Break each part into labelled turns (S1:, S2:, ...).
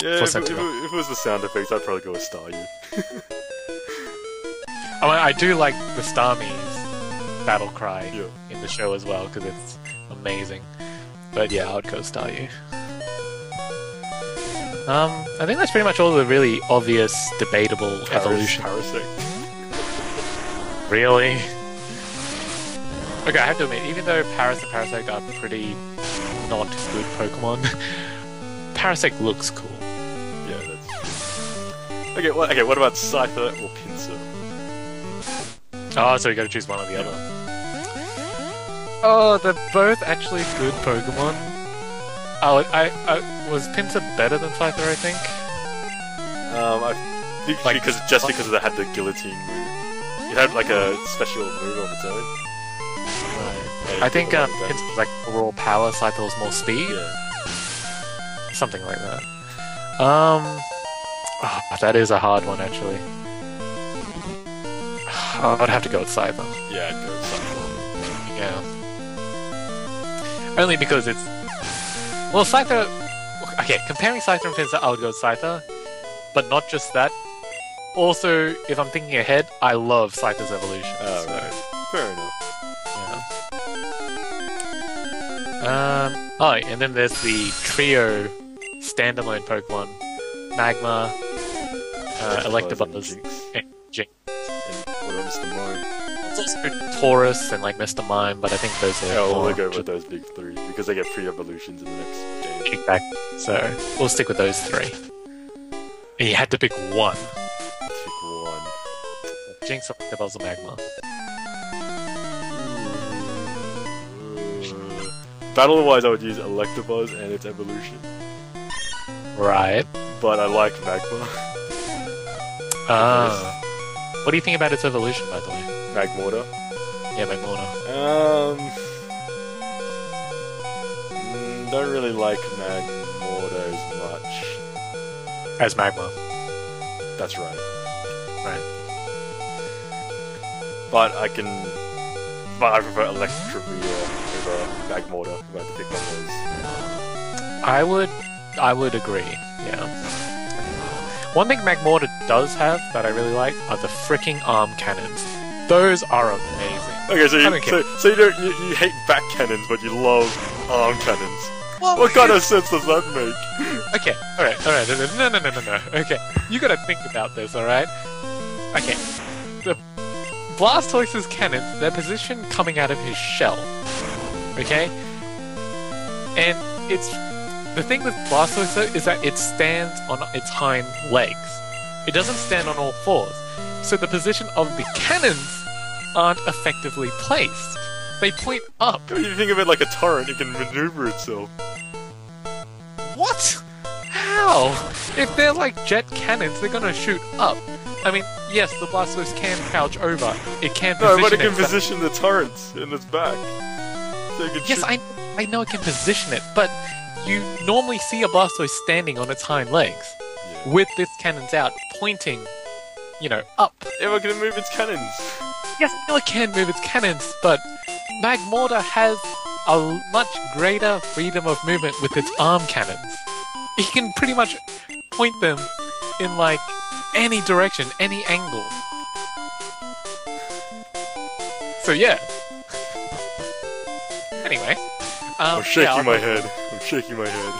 S1: Yeah,
S2: for
S1: if
S2: Sentinel.
S1: it was the sound effects, I'd probably go with Staryu.
S2: I mean, I do like the Starmie's battle cry
S1: Yeah.
S2: in the show as well because it's amazing. But yeah, I would go Staryu. I think that's pretty much all the really obvious, debatable evolution.
S1: Parasect.
S2: Really? Okay, I have to admit, even though Paras and Parasect are pretty not good Pokemon, Parasect looks cool.
S1: Yeah, that's true. Okay, what about Scyther or Pinsir?
S2: Oh, so you gotta choose one or the other. Oh, they're both actually good Pokemon. Oh, I was Pinsir better than Scyther, I think?
S1: I think
S2: Like-
S1: because they had the guillotine move. It had like a special move of its own.
S2: I think
S1: like
S2: Pinsir was like raw power, Scyther was more speed.
S1: Yeah.
S2: Something like that. That is a hard one, actually. I'd have to go with Scyther.
S1: Yeah, I'd go with Scyther.
S2: Yeah. Only because it's... Well, Scyther... Okay, comparing Scyther and Pinsir, I would go with Scyther. But not just that. Also, if I'm thinking ahead, I love Scyther's evolution.
S1: Oh,
S2: so,
S1: right. Fair enough.
S2: yeah. And then there's the trio standalone Pokemon. Magma, Electabuzz, and Jinx.
S1: And what about Mr. Mime?
S2: It's also Taurus and like Mr. Mime, but I think those are
S1: Yeah, we'll
S2: more
S1: go with those big three because they get 3 evolutions in the next game.
S2: exactly. So we'll stick with those 3. And you had to pick one.
S1: Pick one.
S2: Jinx, Electabuzz, or Magma.
S1: Battle-wise, I would use Electabuzz and its evolution,
S2: Right.
S1: but I like Magma.
S2: What do you think about its evolution, by the way?
S1: Magmortar.
S2: Yeah, Magmortar.
S1: Don't really like Magmortar as much.
S2: As Magma.
S1: That's right.
S2: Right.
S1: But I prefer Electrovia over Magmortar if I had to pick one of those.
S2: I would agree, yeah. One thing Magmortar does have that I really like are the freaking arm cannons. Those are amazing.
S1: Okay, so
S2: I don't care.
S1: you hate back cannons, but you love arm cannons.
S2: Well,
S1: What kind of sense does that make?
S2: Okay, alright, no. Okay, you gotta think about this, alright? Okay, the Blastoise's cannons, they're positioned coming out of his shell. Okay? And the thing with Blastoise though is that it stands on its hind legs. It doesn't stand on all 4s. So the position of the cannons aren't effectively placed. They point up.
S1: If you think of it like a turret, it can maneuver itself.
S2: What? How? If they're like jet cannons, they're gonna shoot up. I mean, yes, the Blastoise can crouch over. It can position
S1: No, but it can
S2: itself.
S1: position the turrets in its back. So it can
S2: Yes,
S1: shoot.
S2: I know it can position it, but you normally see a Blastoise standing on its hind legs
S1: Yeah.
S2: with its cannons out, pointing, up.
S1: Yeah, but can it move its cannons?
S2: Yes, I know it can move its cannons, but Magmortar has a much greater freedom of movement with its arm cannons. He can pretty much point them in, like, any direction, any angle. So, yeah. Anyway.
S1: I'm shaking my head. I'm shaking my head.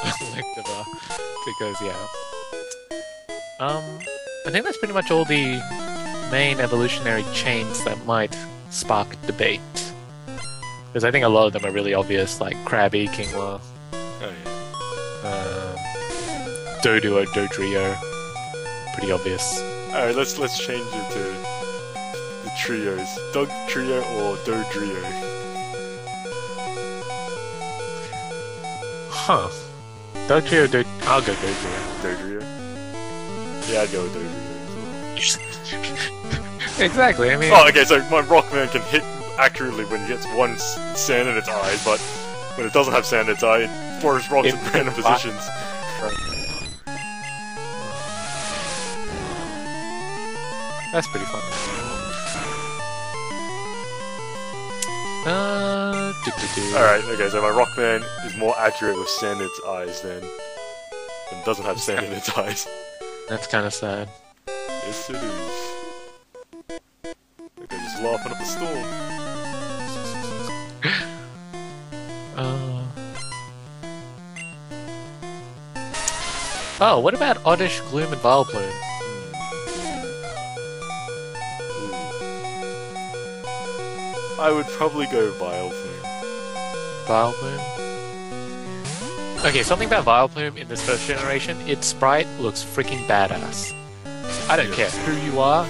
S2: Electabuzz, because, yeah. I think that's pretty much all the main evolutionary chains that might spark debate. Because I think a lot of them are really obvious, like Krabby, Kingler,
S1: Oh yeah.
S2: Doduo, Dodrio. Pretty obvious.
S1: Alright, let's change it to the trios. Dog Trio or Dodrio?
S2: Huh. Dodrio, I'll go Dodrio.
S1: Dodrio? Yeah, I'd go with Dodrio as well.
S2: Exactly, I mean...
S1: Oh, okay, so my Rockman can hit accurately when it gets one sand in its eye, but when it doesn't have sand in its eye, it throws rocks in random positions.
S2: That's pretty fun.
S1: Alright, okay, so my Rockman is more accurate with sand in its eyes then. and doesn't have sand in its eyes.
S2: That's kind of sad.
S1: Yes, it is. Like I'm just laughing up a storm.
S2: Oh, what about Oddish, Gloom, and Vileplume?
S1: I would probably go Vileplume.
S2: Vileplume? Okay, something about Vileplume in this first generation, its sprite looks freaking badass. I don't care who you are,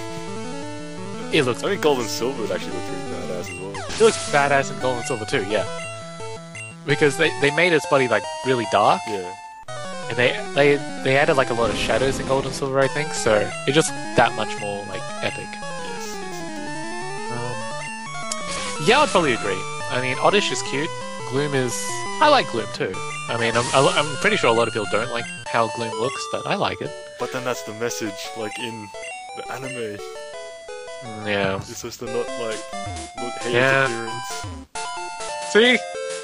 S2: it looks...
S1: I think Gold and Silver would actually look pretty badass as well.
S2: It looks badass in Gold and Silver too, yeah. Because they made its body like really dark.
S1: Yeah.
S2: And they added like a lot of shadows in Gold and Silver, I think, so it just that much more like epic.
S1: Yes,
S2: Yeah, I'd probably agree. I mean, Oddish is cute. Gloom is... I like Gloom too. I mean, I'm pretty sure a lot of people don't like how Gloom looks, but I like it.
S1: But then that's the message, like in the anime.
S2: Yeah.
S1: You're supposed to not like hate
S2: Yeah.
S1: its appearance.
S2: See?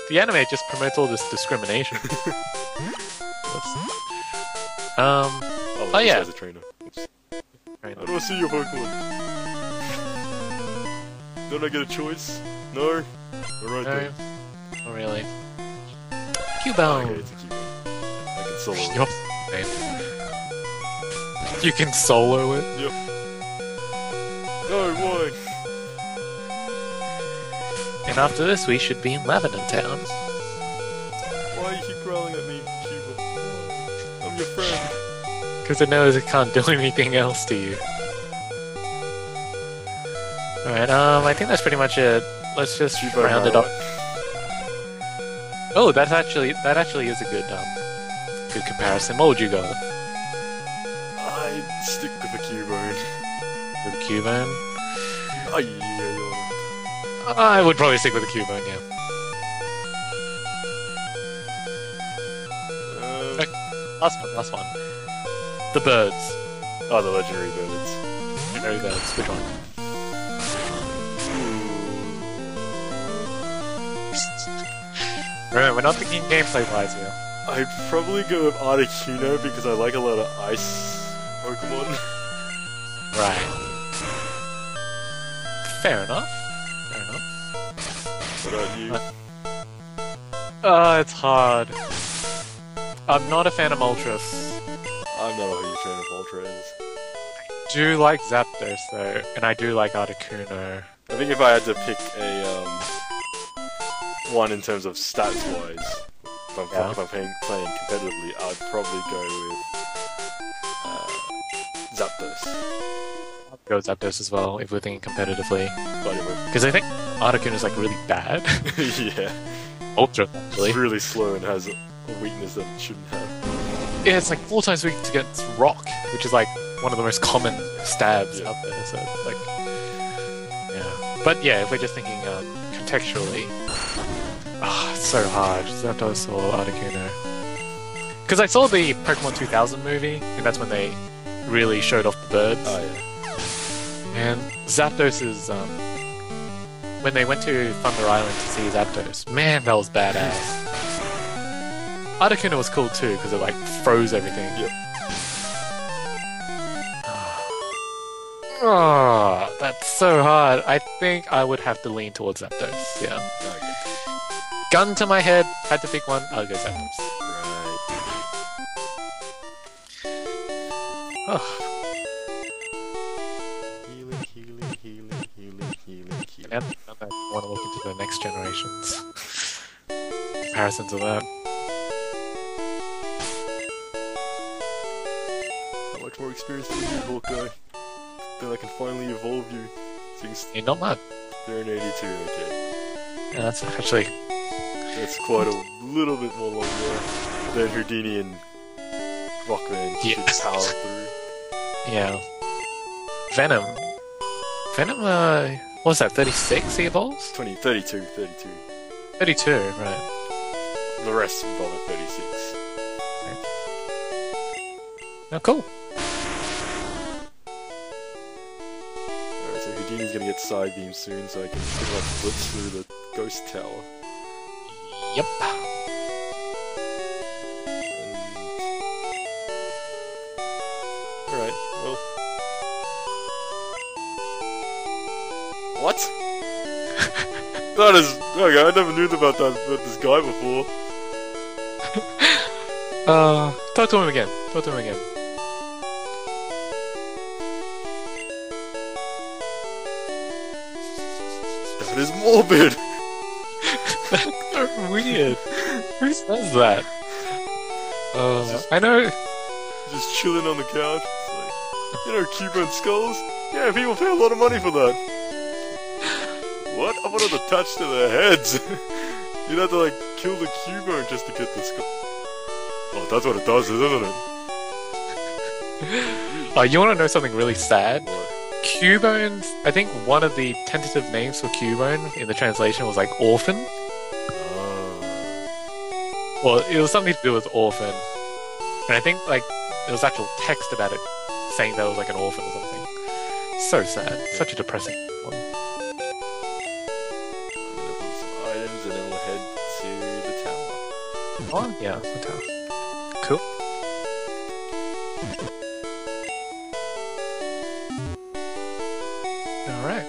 S2: The anime just promotes all this discrimination.
S1: Oh
S2: yeah.
S1: As a trainer. Oops.
S2: Trainer.
S1: How do I see your Pokemon? Don't I get a choice? No? Alright
S2: No,
S1: then.
S2: not really. Cubone!
S1: Okay, it's a Cubone. I can solo it.
S2: Yup. You can solo it?
S1: Yep. No, why?
S2: And after this, we should be in Lavender Town.
S1: Why you keep growling at me, Cubone? I'm your friend.
S2: Because it knows it can't do anything else to you. Alright, I think that's pretty much it. Let's just round it up. Oh, that actually is a good comparison. What would you go with?
S1: I'd stick with the Cubone.
S2: With the Cubone?
S1: Oh, yeah.
S2: I would probably stick with the Cubone, yeah. Okay, last one. The birds.
S1: Oh, the legendary birds.
S2: Legendary birds, which one? Remember, we're not thinking gameplay-wise here.
S1: I'd probably go with Articuno because I like a lot of ice Pokemon.
S2: Right. Fair enough.
S1: What about you?
S2: It's hard. I'm not a fan of Moltres.
S1: I'm not a huge fan of Moltres.
S2: I do like Zapdos though, and I do like Articuno.
S1: I think if I had to pick a one in terms of stats wise, if I'm playing competitively, I'd probably go with Zapdos.
S2: I'll go with Zapdos as well if we're thinking competitively. Because I think Articuno is like really bad.
S1: Yeah.
S2: Ultra actually.
S1: It's really slow and has a weakness that it shouldn't have.
S2: Yeah, it's like 4 times weak against Rock, which is like one of the most common stabs out there. So like, yeah. But yeah, if we're just thinking contextually, it's so hard. Zapdos or Articuno. Because I saw the Pokemon 2000 movie, and that's when they really showed off the birds.
S1: Oh yeah.
S2: And Zapdos is when they went to Thunder Island to see Zapdos, man, that was badass. Articuno was cool too, because it like froze everything.
S1: Yep.
S2: Oh, that's so hard. I think I would have to lean towards Zapdos, yeah.
S1: Okay.
S2: Gun to my head, had to pick one, I'll go Zapdos.
S1: Right.
S2: Oh.
S1: Healing.
S2: And I want to look into the next generations. Comparisons of that.
S1: How much more experience do you need, Hawkeye? Then I can finally evolve you. So you
S2: Not much.
S1: They're in 82, okay.
S2: Yeah, that's actually...
S1: That's quite a little bit more longer than Houdini and Rockman should power through.
S2: Yeah. Venom. Venom, what was that, 36 he evolves?
S1: 32.
S2: 32, right.
S1: The rest evolve at 36.
S2: Oh, cool.
S1: Alright, so Houdini's gonna get side beam soon, so I can pretty much blitz through the ghost tower.
S2: Yep.
S1: What? That is... Okay, I never knew about this guy before.
S2: Talk to him again. Talk to him again.
S1: That is morbid!
S2: That's so weird. Who says that? I know...
S1: Just chilling on the couch. It's like, you know, Cubone skulls? Yeah, people pay a lot of money for that. What? I wanted to touch to their heads. You'd have to, like, kill the Cubone just to get the skull. Oh, that's what it does, isn't it?
S2: You want to know something really sad?
S1: What?
S2: Cubones, I think one of the tentative names for Cubone in the translation was like orphan. Well, it was something to do with orphan. And I think like there was actual text about it saying that it was like an orphan or something. So sad. Such a depressing one.
S1: Some items and then we'll head to the tower.
S2: Oh, yeah, the tower. Cool. Alright.